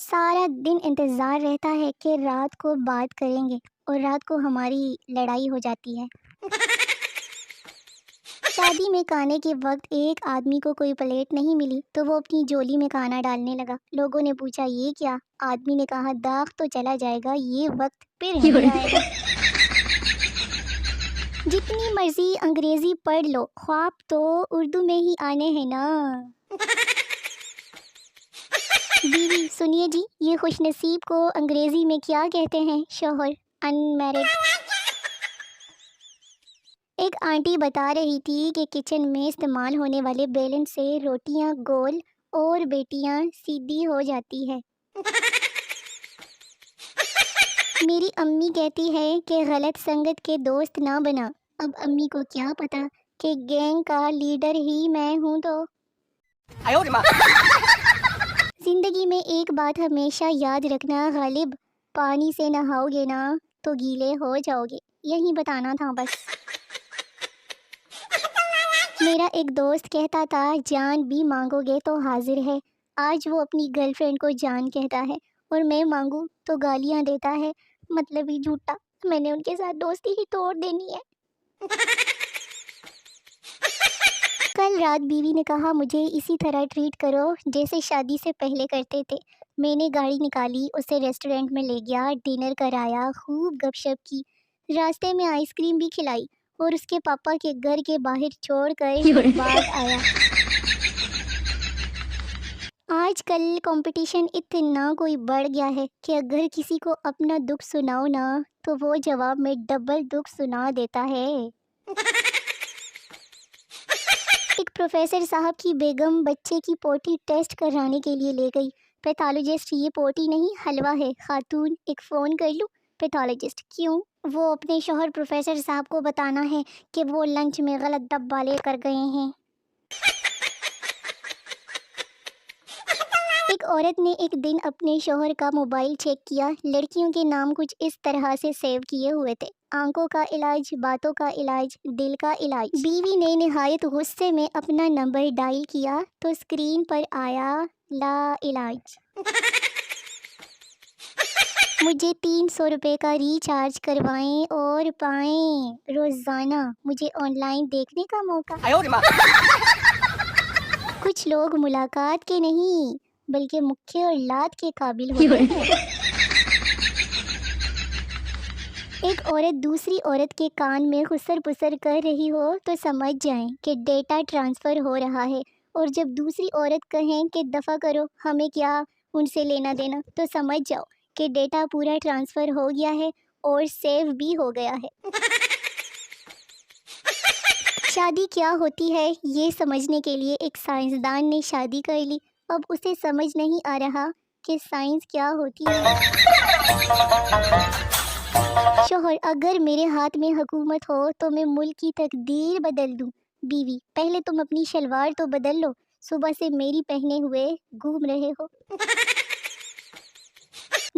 سارا دن انتظار رہتا ہے کہ رات کو بات کریں گے اور رات کو ہماری لڑائی ہو جاتی ہے۔ شادی میں کھانے کے وقت ایک آدمی کو کوئی پلیٹ نہیں ملی تو وہ اپنی جولی میں کھانا ڈالنے لگا۔ لوگوں نے پوچھا یہ کیا؟ آدمی نے کہا داغ تو چلا جائے گا، یہ وقت پھر نہیں آئے گا۔ جتنی مرضی انگریزی پڑھ لو، خواب تو اردو میں ہی آنے ہیں نا۔ بیوی سنیے جی، یہ خوش نصیب کو انگریزی میں کیا کہتے ہیں؟ شوہر ان میرڈ۔ ایک آنٹی بتا رہی تھی کہ کچن میں استعمال ہونے والے بیلن سے روٹیاں گول اور بیٹیاں سیدھی ہو جاتی ہے۔ میری امی کہتی ہے کہ غلط سنگت کے دوست نہ بنا۔ اب امی کو کیا پتا کہ گینگ کا لیڈر ہی میں ہوں تو۔ زندگی میں ایک بات ہمیشہ یاد رکھنا، غالب پانی سے نہاؤ گے نا تو گیلے ہو جاؤ گے، یہی بتانا تھا بس۔ میرا ایک دوست کہتا تھا جان بھی مانگو گے تو حاضر ہے۔ آج وہ اپنی گرل فرینڈ کو جان کہتا ہے اور میں مانگوں تو گالیاں دیتا ہے، مطلب ہی جھوٹا۔ میں نے ان کے ساتھ دوستی ہی توڑ دینی ہے۔ کل رات بیوی نے کہا مجھے اسی طرح ٹریٹ کرو جیسے شادی سے پہلے کرتے تھے۔ میں نے گاڑی نکالی، اسے ریسٹورنٹ میں لے گیا، ڈنر کرایا، خوب گپ شپ کی، راستے میں آئس کریم بھی کھلائی اور اس کے پاپا کے گھر کے باہر چھوڑ کر بعد آیا۔ آج کل کمپٹیشن اتنا کوئی بڑھ گیا ہے کہ اگر کسی کو اپنا دکھ سناؤ نا تو وہ جواب میں ڈبل دکھ سنا دیتا ہے۔ ایک پروفیسر صاحب کی بیگم بچے کی پوٹی ٹیسٹ کرانے کے لیے لے گئی۔ پیتھالوجسٹ یہ پوٹی نہیں حلوہ ہے خاتون، ایک فون کر لوں؟ پیتھالوجسٹ کیوں؟ وہ اپنے شوہر پروفیسر صاحب کو بتانا ہے کہ وہ لنچ میں غلط ڈبہ لے کر گئے ہیں۔ ایک عورت نے ایک دن اپنے شوہر کا موبائل چیک کیا، لڑکیوں کے نام کچھ اس طرح سے سیو کیے ہوئے تھے: آنکھوں کا علاج، باتوں کا علاج، دل کا علاج۔ بیوی نے نہایت غصے میں اپنا نمبر ڈائل کیا تو اسکرین پر آیا لا علاج۔ مجھے 300 روپے کا ریچارج کروائیں اور پائیں روزانہ مجھے آن لائن دیکھنے کا موقع۔ کچھ لوگ ملاقات کے نہیں بلکہ مکھے اور لات کے قابل ہوتے ہیں۔ ایک عورت دوسری عورت کے کان میں خسر پسر کر رہی ہو تو سمجھ جائیں کہ ڈیٹا ٹرانسفر ہو رہا ہے، اور جب دوسری عورت کہیں کہ دفع کرو ہمیں کیا ان سے لینا دینا، تو سمجھ جاؤ کہ ڈیٹا پورا ٹرانسفر ہو گیا ہے اور سیو بھی ہو گیا ہے۔ شادی کیا ہوتی ہے یہ سمجھنے کے لیے ایک سائنسدان نے شادی کر لی۔ اب اسے سمجھ نہیں آ رہا کہ سائنس کیا ہوتی ہے۔ شوہر اگر میرے ہاتھ میں حکومت ہو تو میں ملک کی تقدیر بدل دوں۔ بیوی پہلے تم اپنی شلوار تو بدل لو، صبح سے میری پہنے ہوئے گھوم رہے ہو۔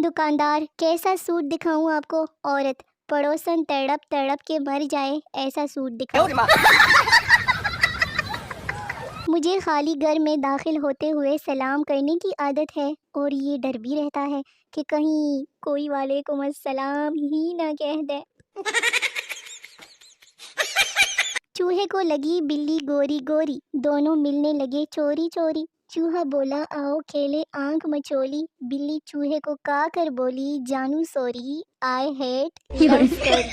دکاندار کیسا سوٹ دکھاؤں آپ کو؟ عورت پڑوسن تڑپ تڑپ کے مر جائے ایسا سوٹ دکھاؤ۔ مجھے خالی گھر میں داخل ہوتے ہوئے سلام کرنے کی عادت ہے اور یہ ڈر بھی رہتا ہے کہ کہیں کوئی وعلیکم السلام ہی نہ کہہ دے۔ چوہے کو لگی بلی گوری گوری، دونوں ملنے لگے چوری چوری۔ چوہا بولا آؤ کھیلے آنکھ مچولی، بلی چوہے کو کا کر بولی جانو sorry, I hate love story.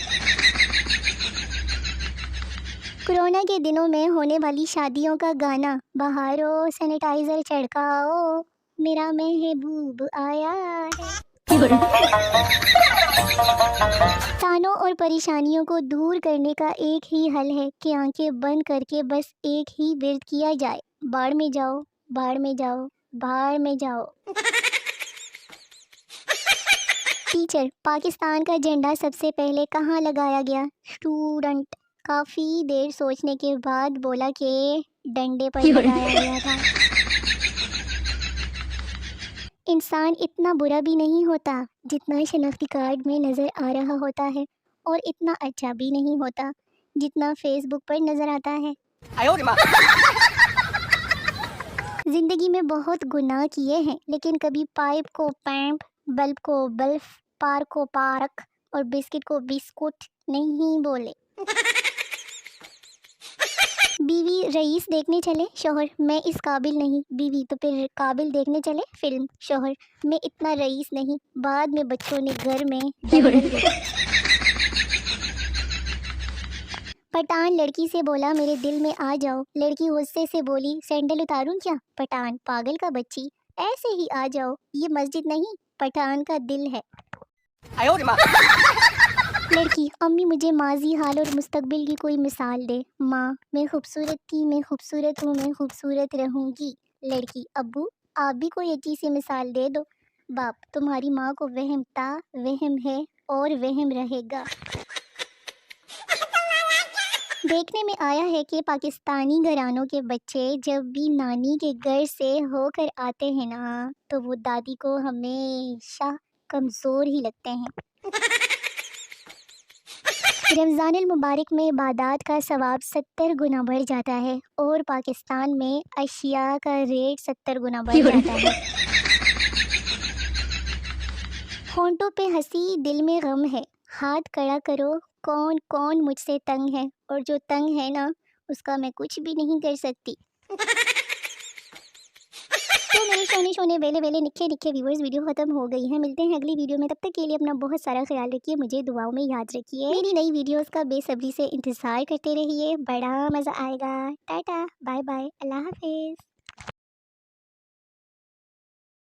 Corona کے دنوں میں ہونے والی شادیوں کا گانا: بہارو سینیٹائزر چھڑکاؤ میرا محبوب آیا ہے۔ تانوں اور پریشانیوں کو دور کرنے کا ایک ہی حل ہے کہ آنکھیں بند کر کے بس ایک ہی ورد کیا جائے: باڑ میں جاؤ، باڑ میں جاؤ، باڑ میں جاؤ۔ ٹیچر پاکستان کا جھنڈا سب سے پہلے کہاں لگایا گیا؟ اسٹوڈنٹ کافی دیر سوچنے کے بعد بولا کہ ڈنڈے پر لگایا گیا تھا۔ انسان اتنا برا بھی نہیں ہوتا جتنا شناختی کارڈ میں نظر آ رہا ہوتا ہے، اور اتنا اچھا بھی نہیں ہوتا جتنا فیس بک پر نظر آتا ہے۔ زندگی میں بہت گناہ کیے ہیں، لیکن کبھی پائپ کو پیمپ، بلب کو بلف، پارک کو پارک اور بسکٹ کو بسکٹ نہیں بولے۔ بیوی رئیس دیکھنے چلے، شوہر میں اس قابل نہیں، بیوی تو پھر قابل دیکھنے چلے فلم، شوہر میں اتنا رئیس نہیں، بعد میں بچوں نے گھر میں دنگل دیکھی۔ پٹھان لڑکی سے بولا میرے دل میں آ جاؤ، لڑکی غصے سے بولی سینڈل اتاروں کیا؟ پٹھان پاگل کا بچی، ایسے ہی آ جاؤ، یہ مسجد نہیں پٹھان کا دل ہے۔ لڑکی امی مجھے ماضی حال اور مستقبل کی کوئی مثال دے۔ ماں میں خوبصورت تھی، میں خوبصورت ہوں، میں خوبصورت رہوں گی۔ لڑکی ابو آپ بھی کوئی اچھی سی مثال دے دو۔ باپ تمہاری ماں کو وہم تھا، وہم ہے اور وہم رہے گا۔ دیکھنے میں آیا ہے کہ پاکستانی گھرانوں کے بچے جب بھی نانی کے گھر سے ہو کر آتے ہیں نا تو وہ دادی کو ہمیشہ کمزور ہی لگتے ہیں۔ رمضان المبارک میں عبادات کا ثواب 70 گنا بڑھ جاتا ہے، اور پاکستان میں اشیاء کا ریٹ 70 گنا بڑھ جاتا ہے۔ ہونٹوں پہ ہنسی دل میں غم ہے، ہاتھ کھڑا کرو کون کون مجھ سے تنگ ہے، اور جو تنگ ہے نا اس کا میں کچھ بھی نہیں کر سکتی۔ تو میرے شونے ویلے نکھے ویورز، ویڈیو ختم ہو گئی ہے، ملتے ہیں اگلی ویڈیو میں، تب تک کے لیے اپنا بہت سارا خیال رکھیے، مجھے دعاؤں میں یاد رکھیے، میری نئی ویڈیوز کا بے صبری سے انتظار کرتے رہیے، بڑا مزہ آئے گا۔ ٹاٹا بائے بائے، اللہ حافظ۔